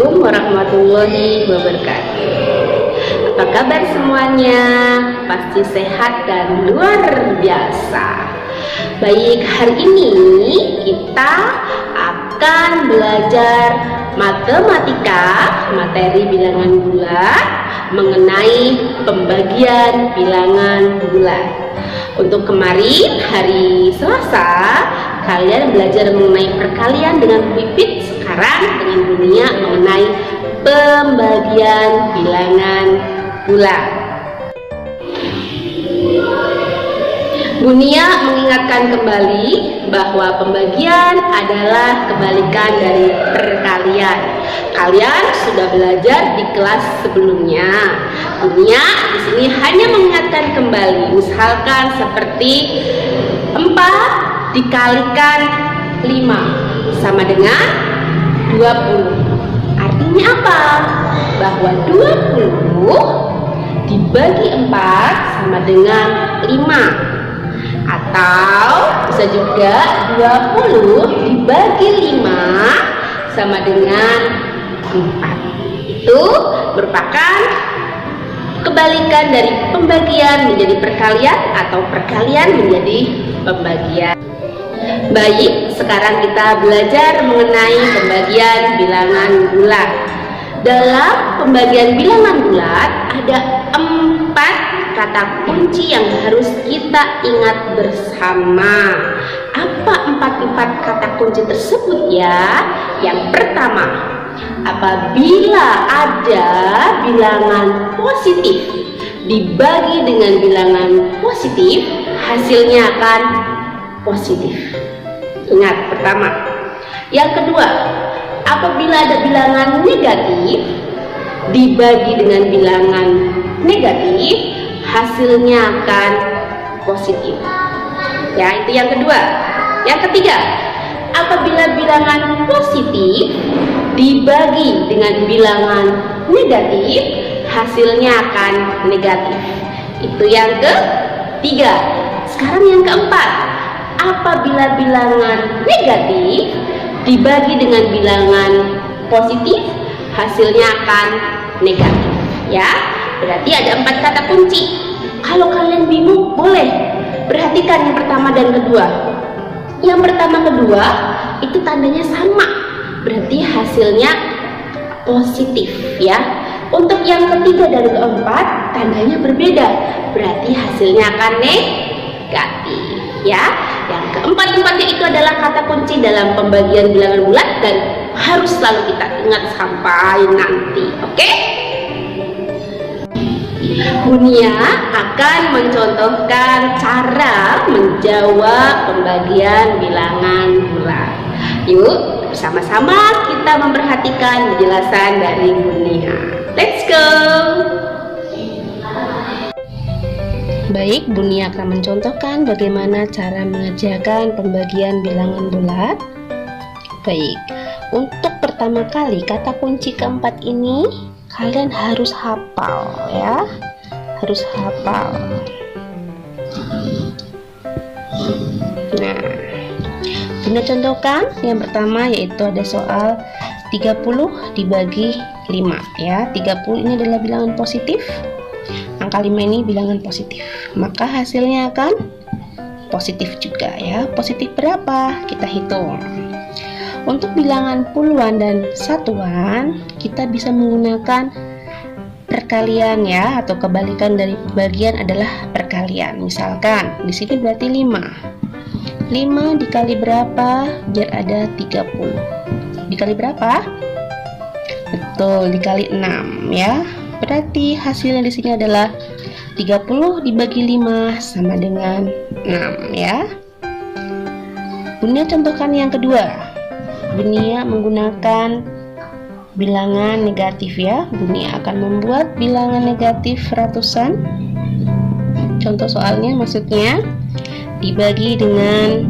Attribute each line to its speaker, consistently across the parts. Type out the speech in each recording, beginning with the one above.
Speaker 1: Assalamualaikum warahmatullahi wabarakatuh. Apa kabar semuanya? Pasti sehat dan luar biasa. Baik, hari ini kita akan belajar matematika, materi bilangan bulat, mengenai pembagian bilangan bulat. Untuk kemarin hari Selasa, kalian belajar mengenai perkalian dengan pipit. Sekarang dengan dunia mengenai pembagian bilangan bulat. Bunia mengingatkan kembali bahwa pembagian adalah kebalikan dari perkalian. Kalian sudah belajar di kelas sebelumnya. Bunia di sini hanya mengingatkan kembali, misalkan seperti 4 dikalikan 5 sama dengan 20. Artinya apa? Bahwa 20 dibagi 4 sama dengan 5. Atau bisa juga 20 dibagi 5 sama dengan 4. Itu merupakan kebalikan dari pembagian menjadi perkalian atau perkalian menjadi pembagian. Baik, sekarang kita belajar mengenai pembagian bilangan bulat. Dalam pembagian bilangan bulat ada 4 kata kunci yang harus kita ingat bersama. Apa 4 kata kunci tersebut ya? Yang pertama, apabila ada bilangan positif dibagi dengan bilangan positif, hasilnya akan positif. Ingat, pertama. Yang kedua, apabila ada bilangan negatif dibagi dengan bilangan negatif, hasilnya akan positif. Ya, itu yang kedua. Yang ketiga, apabila bilangan positif dibagi dengan bilangan negatif, hasilnya akan negatif. Itu yang ketiga. Sekarang yang keempat, apabila bilangan negatif dibagi dengan bilangan positif, hasilnya akan negatif. Ya, berarti ada 4 kata kunci. Kalau kalian bingung, boleh perhatikan yang pertama dan kedua. Yang pertama kedua itu tandanya sama, berarti hasilnya positif ya. Untuk yang ketiga dan keempat tandanya berbeda, berarti hasilnya akan negatif ya. Yang keempat-empatnya itu adalah kata kunci dalam pembagian bilangan bulat dan harus selalu kita ingat sampai nanti. Oke? Bunia akan mencontohkan cara menjawab pembagian bilangan bulat. Yuk, bersama-sama kita memperhatikan penjelasan dari Bunia. Let's go! Baik, Bunia akan mencontohkan bagaimana cara mengerjakan pembagian bilangan bulat. Baik, untuk pertama kali kata kunci keempat ini kalian harus hafal ya, harus hafal. Nah, Bunda contohkan yang pertama yaitu ada soal 30 dibagi 5 ya. 30 ini adalah bilangan positif, angka 5 ini bilangan positif, maka hasilnya akan positif juga ya. Positif berapa? Kita hitung. Untuk bilangan puluhan dan satuan, kita bisa menggunakan perkalian ya, atau kebalikan dari bagian adalah perkalian. Misalkan di sini berarti 5. 5 dikali berapa? Biar ada 30. Dikali berapa? Betul, dikali 6 ya. Berarti hasilnya di sini adalah 30 dibagi 5 sama dengan 6 ya. Bunia contohkan yang kedua. Bunia menggunakan bilangan negatif ya. Bunia akan membuat bilangan negatif ratusan. Contoh soalnya maksudnya dibagi dengan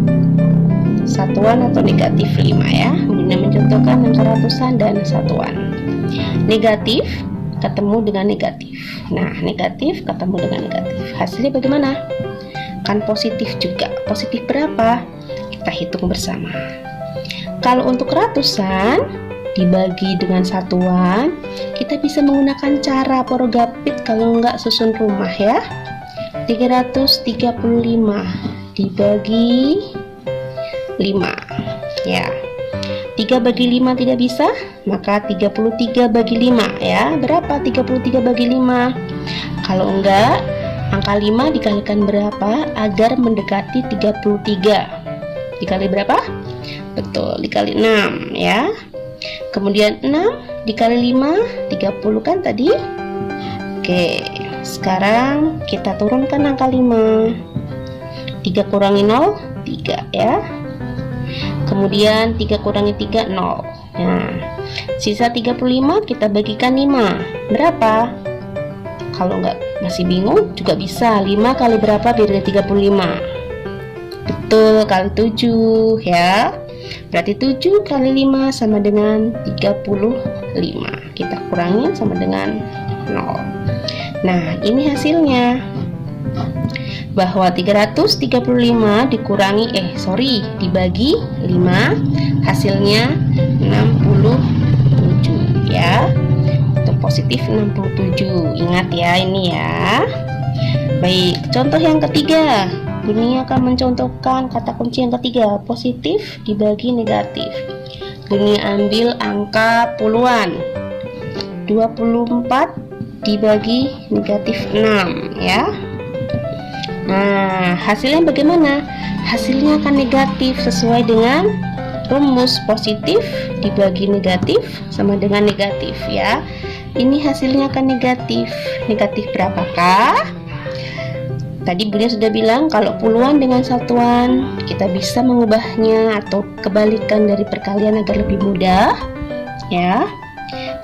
Speaker 1: satuan atau negatif 5 ya. Bunia mencontohkan angka ratusan dan satuan. Negatif ketemu dengan negatif. Nah, negatif ketemu dengan negatif. Hasilnya bagaimana? Kan positif juga. Positif berapa? Kita hitung bersama. Kalau untuk ratusan, dibagi dengan satuan, kita bisa menggunakan cara porogapit kalau nggak susun rumah ya. 335 dibagi 5 ya. 3 bagi 5 tidak bisa, maka 33 bagi 5 ya. Berapa 33 bagi 5? Kalau enggak, angka 5 dikalikan berapa agar mendekati 33? Dikali berapa? Betul, dikali 6 ya. Kemudian 6 dikali 5, 30 kan tadi? Oke, sekarang kita turunkan angka 5. 3 kurangi 0, 3 ya. Kemudian 3 kurangi 3, 0. Nah, sisa 35 kita bagikan 5. Berapa? Kalau nggak masih bingung juga bisa. 5 kali berapa biar ada 35? Betul, kali 7 ya. Berarti 7 kali 5 sama dengan 35. Kita kurangin sama dengan 0. Nah, ini hasilnya. Bahwa 335 dibagi 5 hasilnya 67 ya. Itu positif 67. Ingat ya ini ya. Baik, contoh yang ketiga. Bunyi akan mencontohkan kata kunci yang ketiga, positif dibagi negatif. Bunyi ambil angka puluhan. 24 dibagi negatif 6 ya. Nah, hasilnya bagaimana? Hasilnya akan negatif sesuai dengan rumus positif dibagi negatif sama dengan negatif ya. Ini hasilnya akan negatif. Negatif berapakah? Tadi Bunda sudah bilang kalau puluhan dengan satuan kita bisa mengubahnya atau kebalikan dari perkalian agar lebih mudah ya.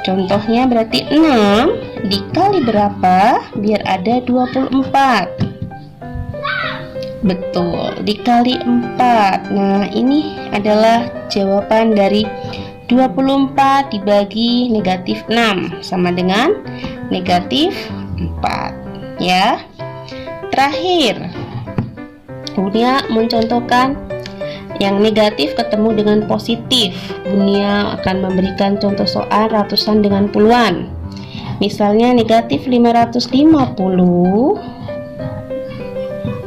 Speaker 1: Contohnya berarti 6 dikali berapa biar ada 24? Betul, dikali 4. Nah, ini adalah jawaban dari 24 dibagi negatif 6 sama dengan negatif 4 ya. Terakhir, Bunia mencontohkan yang negatif ketemu dengan positif. Bunia akan memberikan contoh soal ratusan dengan puluhan. Misalnya negatif 550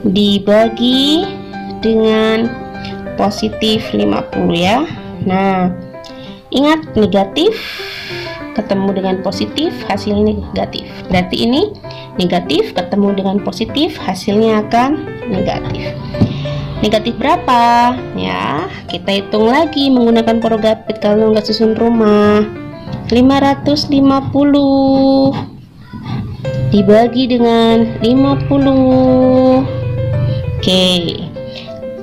Speaker 1: dibagi dengan positif 50 ya. Nah, ingat negatif ketemu dengan positif hasilnya negatif. Berarti ini negatif ketemu dengan positif hasilnya akan negatif. Negatif berapa? Ya, kita hitung lagi menggunakan porogapit kalau nggak susun rumah. 550 dibagi dengan 50. Oke.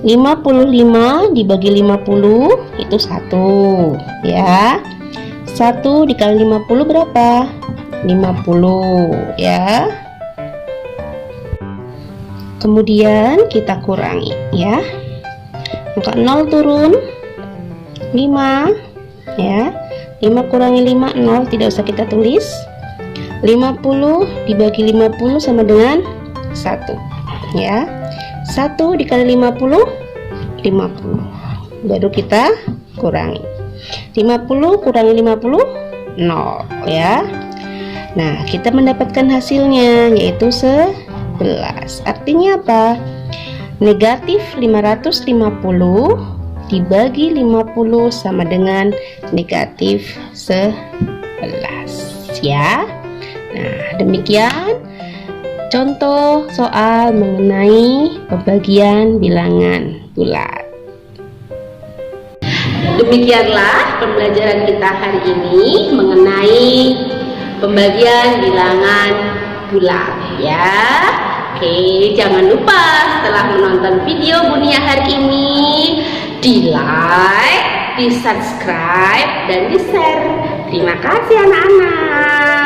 Speaker 1: 55 dibagi 50 itu 1 ya. 1 dikali 50 berapa? 50 ya. Kemudian kita kurangi ya. Angka 0 turun 5 ya. 5 kurangi 5 0, tidak usah kita tulis. 50 dibagi 50 sama dengan 1 ya. 1 dikali 50 50. Baru kita kurangi. 50 kurangi 50 0 ya. Nah, kita mendapatkan hasilnya yaitu 11. Artinya apa? Negatif 550 dibagi 50 sama dengan negatif 11 ya. Nah, demikian contoh soal mengenai pembagian bilangan bulat. Demikianlah pembelajaran kita hari ini mengenai pembagian bilangan bulat ya. Oke, jangan lupa setelah menonton video Bunia hari ini di like, di subscribe, dan di share. Terima kasih anak-anak.